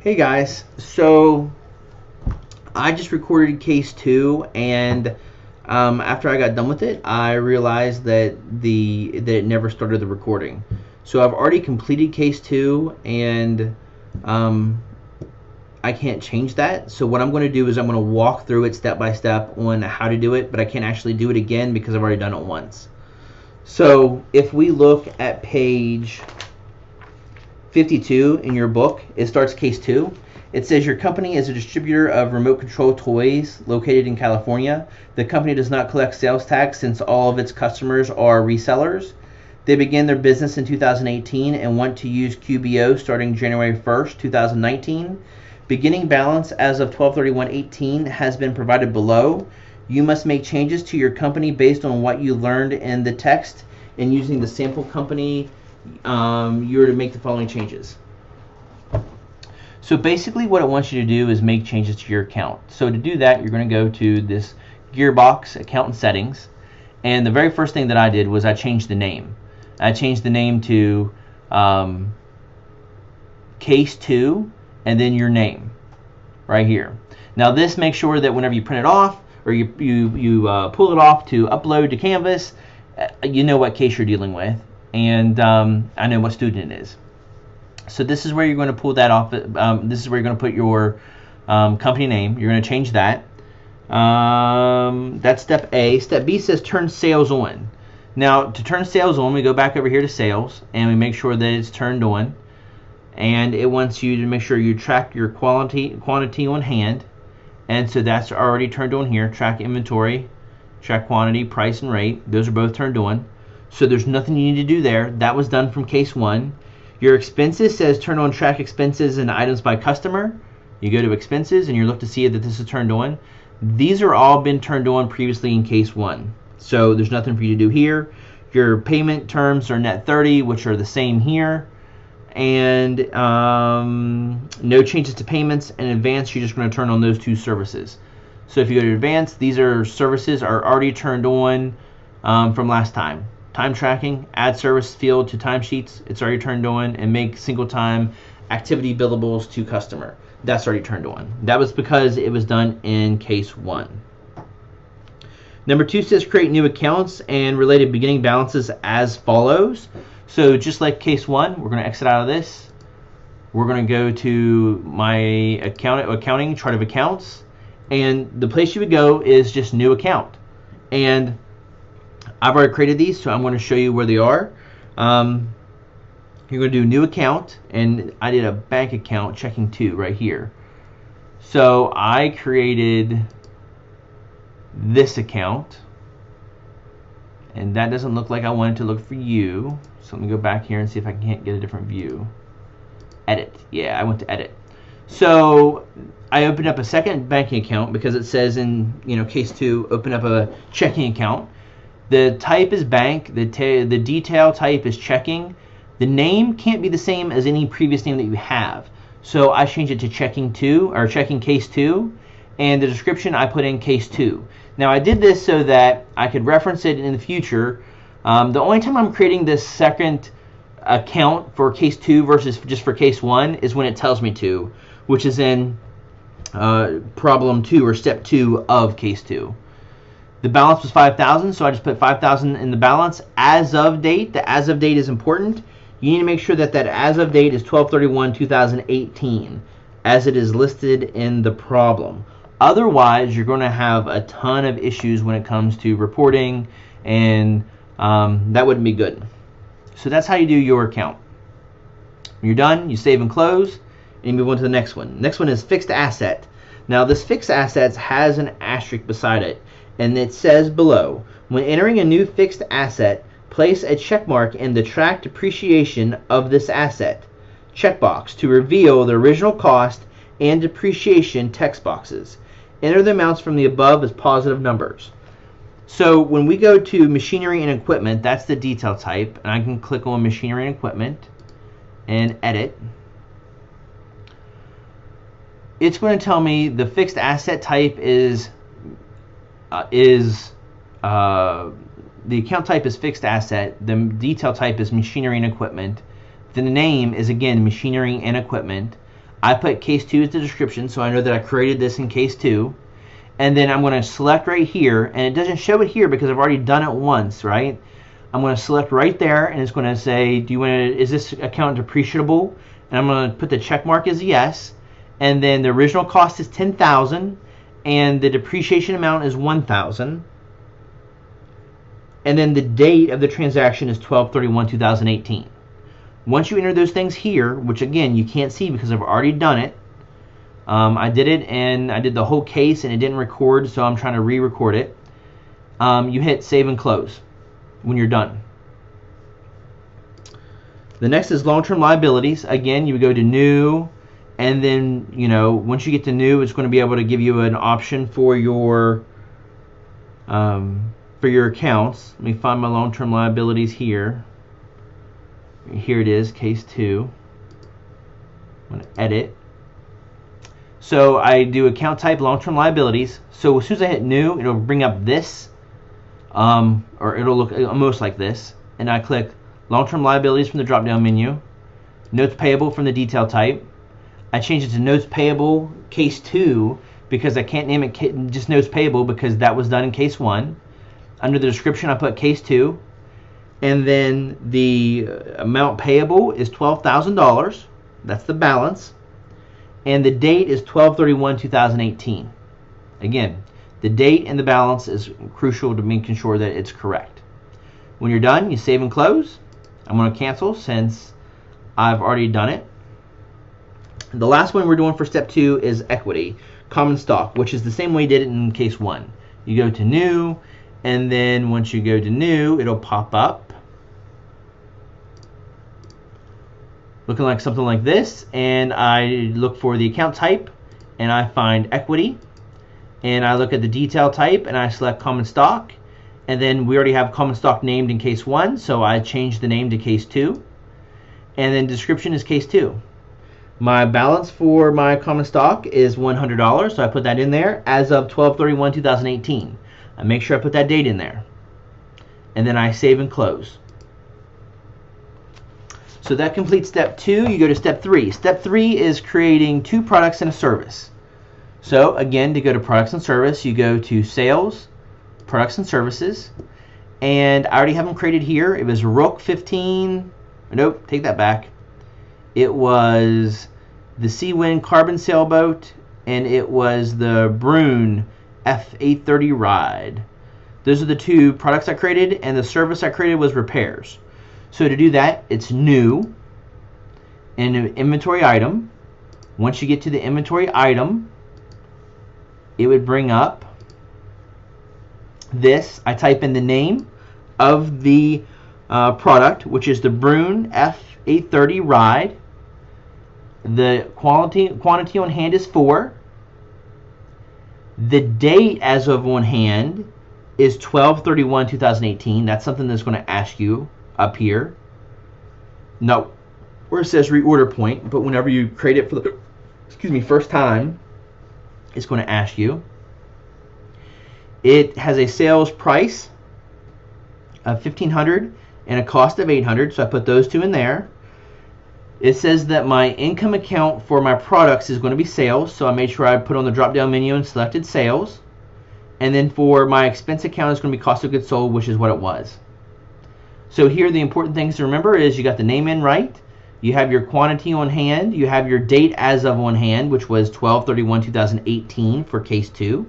Hey guys, so I just recorded case 2, and after I got done with it, I realized that it never started the recording. So I've already completed case 2, and I can't change that. So what I'm going to do is I'm going to walk through it step by step on how to do it, but I can't actually do it again because I've already done it once. So if we look at page 52 in your book, it starts case 2. It says your company is a distributor of remote control toys located in California. The company does not collect sales tax since all of its customers are resellers. They began their business in 2018 and want to use QBO starting January 1st, 2019. Beginning balance as of 12/31/18 has been provided below. You must make changes to your company based on what you learned in the text, and using the sample company you're to make the following changes. So basically what it wants you to do is make changes to your account. So to do that, you're going to go to this Gearbox account and settings, and the very first thing that I did was I changed the name. I changed the name to case 2 and then your name right here. Now this makes sure that whenever you print it off or you pull it off to upload to Canvas, you know what case you're dealing with, and I know what student it is. So this is where you're going to pull that off. This is where you're going to put your company name. You're going to change that. That's step A. Step B says turn sales on. Now to turn sales on, we go back over here to sales and we make sure that it's turned on. And it wants you to make sure you track your quantity on hand. And so that's already turned on here. Track inventory, track quantity, price, and rate. Those are both turned on. So there's nothing you need to do there. That was done from case 1. Your expenses says turn on track expenses and items by customer. You go to expenses and you look to see that this is turned on. These are all been turned on previously in case 1. So there's nothing for you to do here. Your payment terms are net 30, which are the same here. And no changes to payments. And advance, you're just going to turn on those 2 services. So if you go to advance, these are services are already turned on from last time. Time tracking, add service field to timesheets, it's already turned on, and make single time activity billables to customer. That's already turned on. That was because it was done in case 1. Number 2 says create new accounts and related beginning balances as follows. So just like case 1, we're going to exit out of this. We're going to go to my accounting chart of accounts, and the place you would go is just new account. And I've already created these, so I'm going to show you where they are. You're going to do new account, and I did a bank account checking 2 right here. So I created this account, and that doesn't look like I want it to look for you. So let me go back here and see if I can't get a different view. Edit. Yeah, I went to edit. So I opened up a second banking account because it says in case 2, open up a checking account. The type is bank, the detail type is checking. The name can't be the same as any previous name that you have. So I changed it to checking 2 or checking case 2, and the description I put in case 2. Now I did this so that I could reference it in the future. The only time I'm creating this second account for case 2 versus just for case 1 is when it tells me to, which is in problem 2 or step 2 of case 2. The balance was 5,000, so I just put 5,000 in the balance. As of date, the as of date is important. You need to make sure that that as of date is 12/31/2018, as it is listed in the problem. Otherwise, you're going to have a ton of issues when it comes to reporting, and that wouldn't be good. So that's how you do your account. When you're done, you save and close, and you move on to the next one. Next one is fixed asset. Now, this fixed assets has an asterisk beside it. And it says below, when entering a new fixed asset, place a check mark in the track depreciation of this asset checkbox to reveal the original cost and depreciation text boxes. Enter the amounts from the above as positive numbers. So when we go to machinery and equipment, that's the detail type, and I can click on machinery and equipment and edit. It's going to tell me the fixed asset type is the account type is fixed asset, the detail type is machinery and equipment, the name is again machinery and equipment, I put case 2 as the description, so I know that I created this in case 2. And then I'm going to select right here, and it doesn't show it here because I've already done it once, right? I'm going to select right there, and it's going to say, is this account depreciable? And I'm going to put the check mark as yes. And then the original cost is $10,000, and the depreciation amount is $1,000. And then the date of the transaction is 12/31/2018. Once you enter those things here, which again you can't see because I've already done it, I did it and I did the whole case and it didn't record, so I'm trying to re-record it. You hit save and close when you're done. The next is long-term liabilities. Again, you would go to new, and then once you get to new, it's going to be able to give you an option for your accounts. Let me find my long-term liabilities here. Here it is, case 2. I'm going to edit. So I do account type long-term liabilities. So as soon as I hit new, it'll bring up this, or it'll look almost like this. And I click long-term liabilities from the drop-down menu. Notes payable from the detail type. I change it to notes payable case 2 because I can't name it just notes payable because that was done in case 1. Under the description, I put case 2. And then the amount payable is $12,000. That's the balance. And the date is 12/31/2018. Again, the date and the balance is crucial to making sure that it's correct. When you're done, you save and close. I'm going to cancel since I've already done it. The last one we're doing for step 2 is equity, common stock, which is the same way we did it in case 1. You go to new, and then once you go to new, it'll pop up looking like something like this, and I look for the account type and I find equity, and I look at the detail type and I select common stock, and then we already have common stock named in case 1, so I change the name to case 2, and then description is case 2. My balance for my common stock is $100, so I put that in there as of 12/31/2018. I make sure I put that date in there, and then I save and close. So that completes step 2. You go to step 3. Step 3 is creating 2 products and a service. So again, to go to products and service, you go to sales, products and services, and I already have them created here. It was Rook 15. Nope, take that back. It was the Seawind Carbon Sailboat, and it was the Brune F830 Ride. Those are the 2 products I created, and the service I created was repairs. So to do that, it's new and an inventory item. Once you get to the inventory item, it would bring up this. I type in the name of the product, which is the Brune F830 Ride. The quantity on hand is 4. The date as of on hand is 12/31/2018. That's something that's going to ask you up here. No, where it says reorder point, but whenever you create it for the first time, it's going to ask you. It has a sales price of $1,500 and a cost of $800, so I put those 2 in there. It says that my income account for my products is going to be sales, so I made sure I put on the drop down menu and selected sales. And then for my expense account, it's going to be cost of goods sold, which is what it was. So here the important things to remember is you got the name in right, you have your quantity on hand, you have your date as of on hand, which was 12/31/2018 for case 2.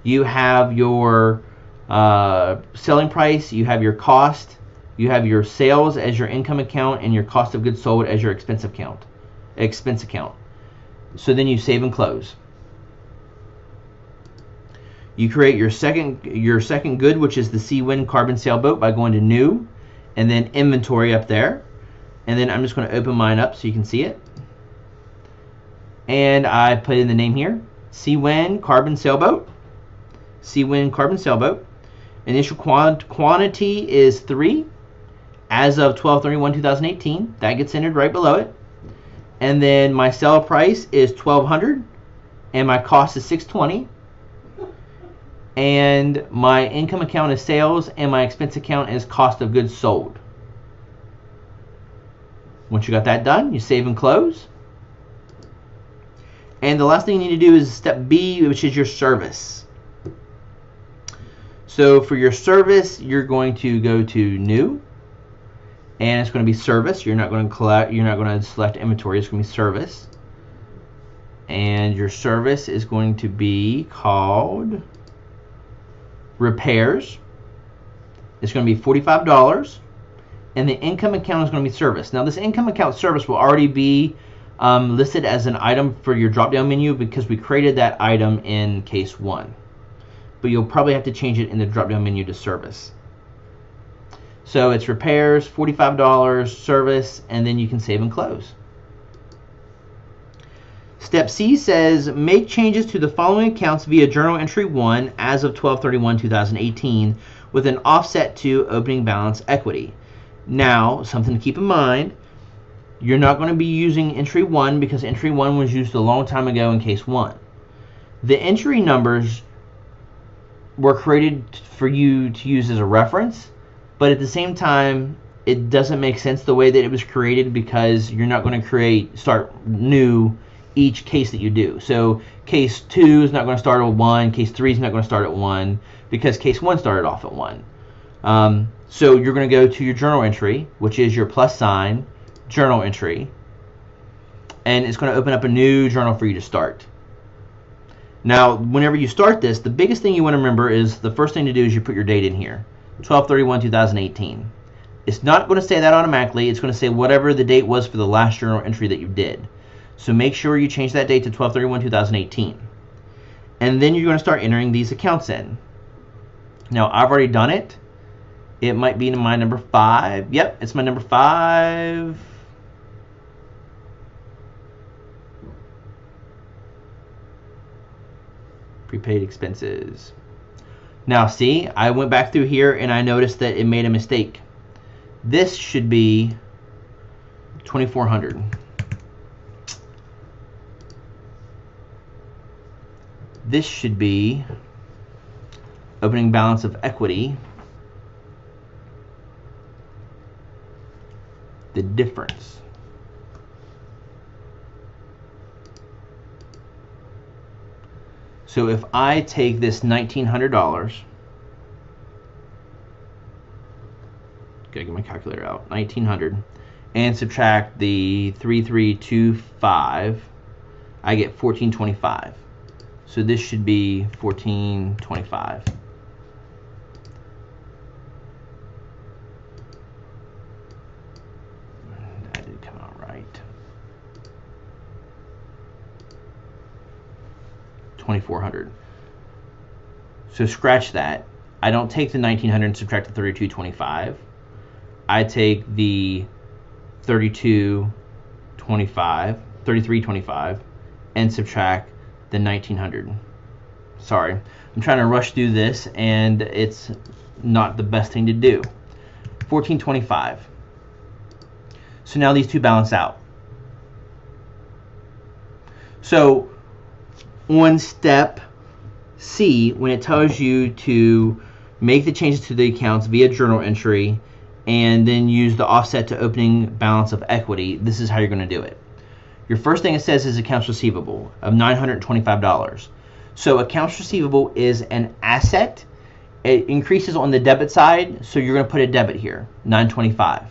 You have your selling price, you have your cost, you have your sales as your income account, and your cost of goods sold as your expense account. So then you save and close. You create your second good, which is the Seawind Carbon Sailboat, by going to new and then inventory up there. And then I'm just going to open mine up so you can see it. And I put in the name here, Seawind Carbon Sailboat. Seawind Carbon Sailboat. Initial quantity is 3 as of 12/31/2018. That gets entered right below it. And then my sale price is $1,200 and my cost is $620. And my income account is sales, and my expense account is cost of goods sold. Once you got that done, you save and close. And the last thing you need to do is step B, which is your service. So for your service, you're going to go to New, and it's going to be Service. You're not going to select Inventory. It's going to be Service, and your service is going to be called Repairs. It's going to be $45, and the income account is going to be Service. Now, this income account service will already be listed as an item for your drop-down menu because we created that item in case 1. But you'll probably have to change it in the drop-down menu to Service. So it's Repairs, $45, Service, and then you can save and close. Step C says, make changes to the following accounts via Journal Entry 1 as of 12/31/2018 with an offset to opening balance equity. Now, something to keep in mind, you're not going to be using Entry 1 because Entry 1 was used a long time ago in Case 1. The entry numbers were created for you to use as a reference, but at the same time, it doesn't make sense the way that it was created because you're not going to start new each case that you do. So case 2 is not going to start at 1, case 3 is not going to start at 1 because case 1 started off at 1. So you're going to go to your journal entry, which is your plus sign, journal entry, and it's going to open up a new journal for you to start. Now, whenever you start this, the biggest thing you want to remember is the first thing to do is you put your date in here, 12/31/2018. It's not going to say that automatically. It's going to say whatever the date was for the last journal entry that you did. So make sure you change that date to 12/31/2018. And then you're going to start entering these accounts in. Now, I've already done it. It might be in my number 5. Yep, it's my number 5. Prepaid expenses. Now, see, I went back through here and I noticed that it made a mistake. This should be 2,400. This should be opening balance of equity, the difference. So if I take this $1,900, gotta get my calculator out, 1,900, and subtract the 3,325, I get 1,425. So this should be 1,425. That did come out right. 2,400. So scratch that. I don't take the 1,900 and subtract the 3,225. I take the 3325 and subtract the 1,900. Sorry, I'm trying to rush through this and it's not the best thing to do. 1,425. So now these two balance out. So on step C, when it tells you to make the changes to the accounts via journal entry and then use the offset to opening balance of equity, this is how you're going to do it. Your first thing it says is accounts receivable of $925. So accounts receivable is an asset. It increases on the debit side, so you're going to put a debit here, $925.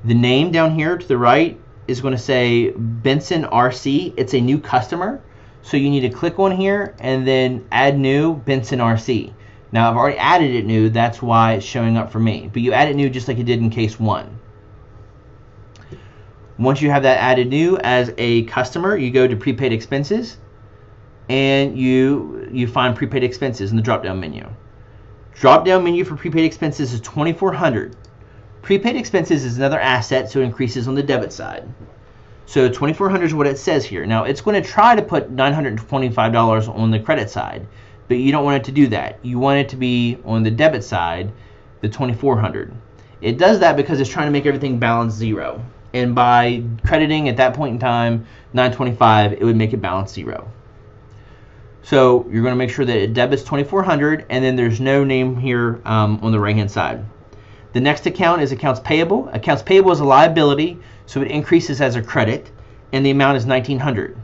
The name down here to the right is going to say Benson RC. It's a new customer, so you need to click on here and then add new Benson RC. Now I've already added it new, that's why it's showing up for me. But you add it new just like you did in case 1. Once you have that added new as a customer, you go to prepaid expenses and you find prepaid expenses in the drop-down menu. Drop-down menu for prepaid expenses is 2,400. Prepaid expenses is another asset, so it increases on the debit side. So 2,400 is what it says here. Now it's going to try to put $925 on the credit side, but you don't want it to do that. You want it to be on the debit side, the 2,400. It does that because it's trying to make everything balance 0. And by crediting at that point in time $925, it would make it balance 0. So you're going to make sure that it debits 2,400, and then there's no name here on the right hand side. The next account is accounts payable. Accounts payable is a liability, so it increases as a credit, and the amount is 1,900.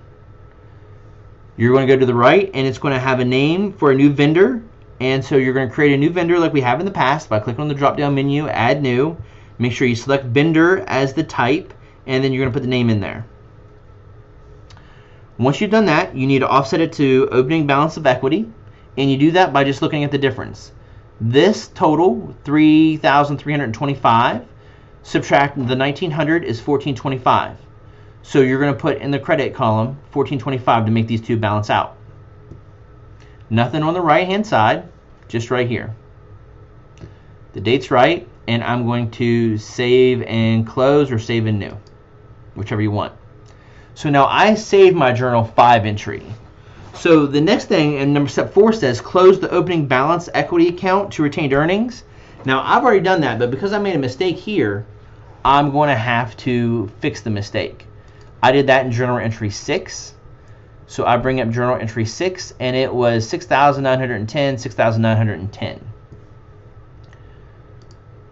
You're going to go to the right, and it's going to have a name for a new vendor. And so you're going to create a new vendor like we have in the past by clicking on the drop-down menu, Add New. Make sure you select Vendor as the type, and then you're going to put the name in there. Once you've done that, you need to offset it to opening balance of equity, and you do that by just looking at the difference. This total, $3,325, subtract the $1,900 is $1,425. So you're going to put in the credit column $1,425 to make these two balance out. Nothing on the right-hand side, just right here. The date's right, and I'm going to save and close or save and new, whichever you want. So now I saved my journal 5 entry. So the next thing, and step 4 says close the opening balance equity account to retained earnings. Now I've already done that, but because I made a mistake here, I'm going to have to fix the mistake. I did that in journal entry 6. So I bring up journal entry 6, and it was 6,910, 6,910.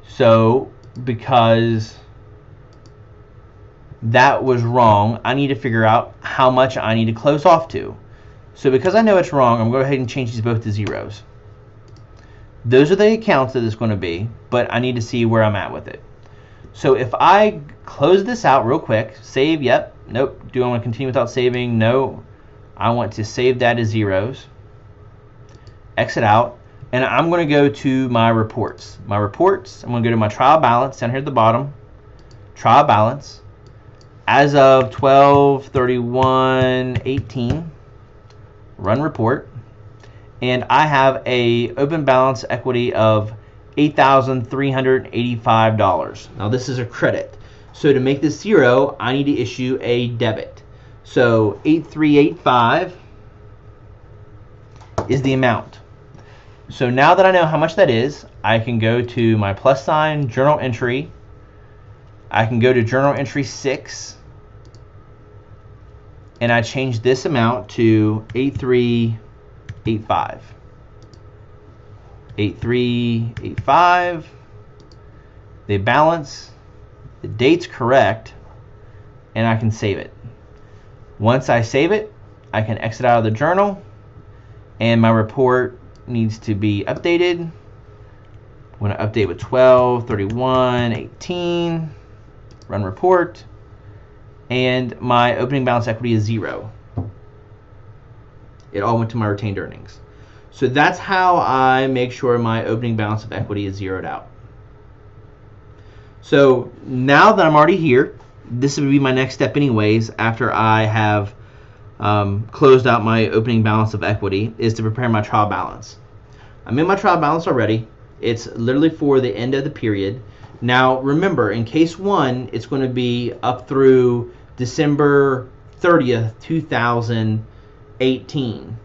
So because that was wrong, I need to figure out how much I need to close off to. So because I know it's wrong, I'm going to go ahead and change these both to zeros. Those are the accounts that it's going to be, but I need to see where I'm at with it. So if I close this out real quick, save, yep, nope. Do I want to continue without saving? No. I want to save that as zeros. Exit out, and I'm going to go to my reports. My reports, I'm going to go to my trial balance down here at the bottom. Trial balance. As of 12/31/18, run report, and I have a open balance equity of $8,385. Now this is a credit, so to make this zero, I need to issue a debit. So 8,385 is the amount. So now that I know how much that is, I can go to my plus sign journal entry. I can go to journal entry 6, and I change this amount to 8,385. 8,385. They balance. The date's correct, and I can save it. Once I save it, I can exit out of the journal, and my report needs to be updated. I'm going to update with 12/31/18. Run report. And my opening balance equity is 0. It all went to my retained earnings. So that's how I make sure my opening balance of equity is zeroed out. So now that I'm already here, this would be my next step anyways after I have closed out my opening balance of equity, is to prepare my trial balance. I'm in my trial balance already. It's literally for the end of the period. Now remember, in case 1, it's going to be up through December 30th, 2018.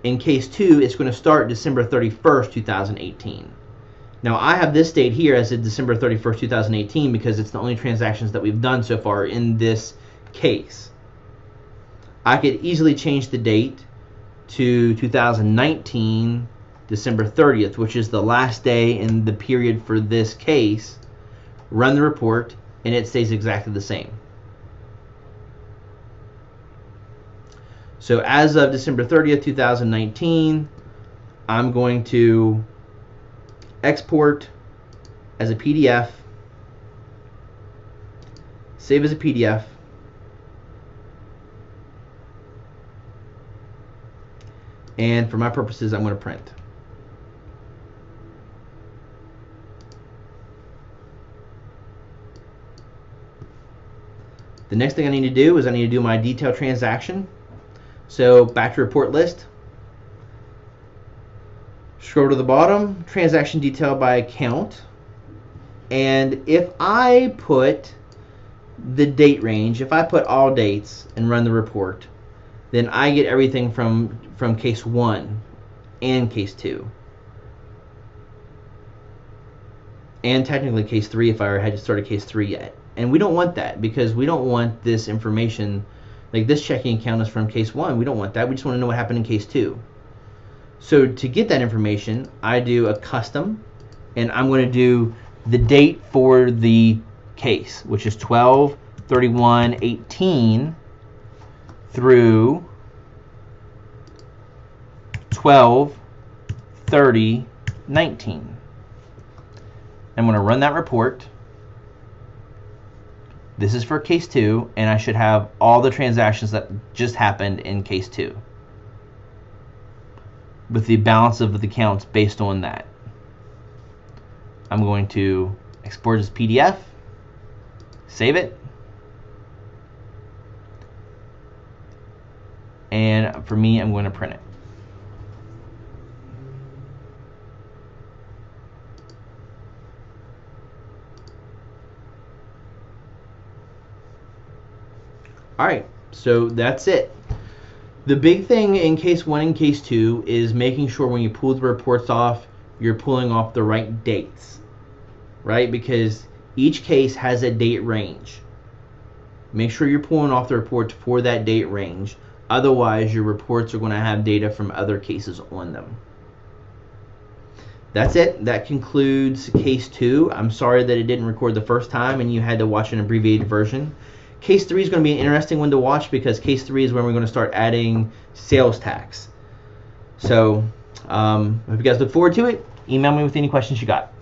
In case 2, it's going to start December 31st, 2018. Now I have this date here as of December 31st, 2018 because it's the only transactions that we've done so far in this case. I could easily change the date to 2019, December 30th, which is the last day in the period for this case. Run the report, and it stays exactly the same. So as of December 30th, 2019, I'm going to export as a PDF, save as a PDF, and for my purposes, I'm going to print. The next thing I need to do is I need to do my detailed transaction. So back to report list. Scroll to the bottom, transaction detail by account. And if I put the date range, if I put all dates and run the report, then I get everything from case 1 and case 2. And technically case 3 if I hadn't started case 3 yet. And we don't want that because we don't want this information, like this checking account is from case 1. We don't want that. We just want to know what happened in case 2. So to get that information, I do a custom, and I'm going to do the date for the case, which is 12/31/18, through 12/30/19. I'm going to run that report. This is for case 2, and I should have all the transactions that just happened in case 2 with the balance of the accounts based on that. I'm going to export as PDF, save it, and for me, I'm going to print it. Alright, so that's it. The big thing in case 1 and case 2 is making sure when you pull the reports off, you're pulling off the right dates, right? Because each case has a date range. Make sure you're pulling off the reports for that date range. Otherwise, your reports are going to have data from other cases on them. That's it. That concludes case 2. I'm sorry that it didn't record the first time and you had to watch an abbreviated version. Case 3 is going to be an interesting one to watch because case 3 is when we're going to start adding sales tax. So, I hope you guys look forward to it. Email me with any questions you got.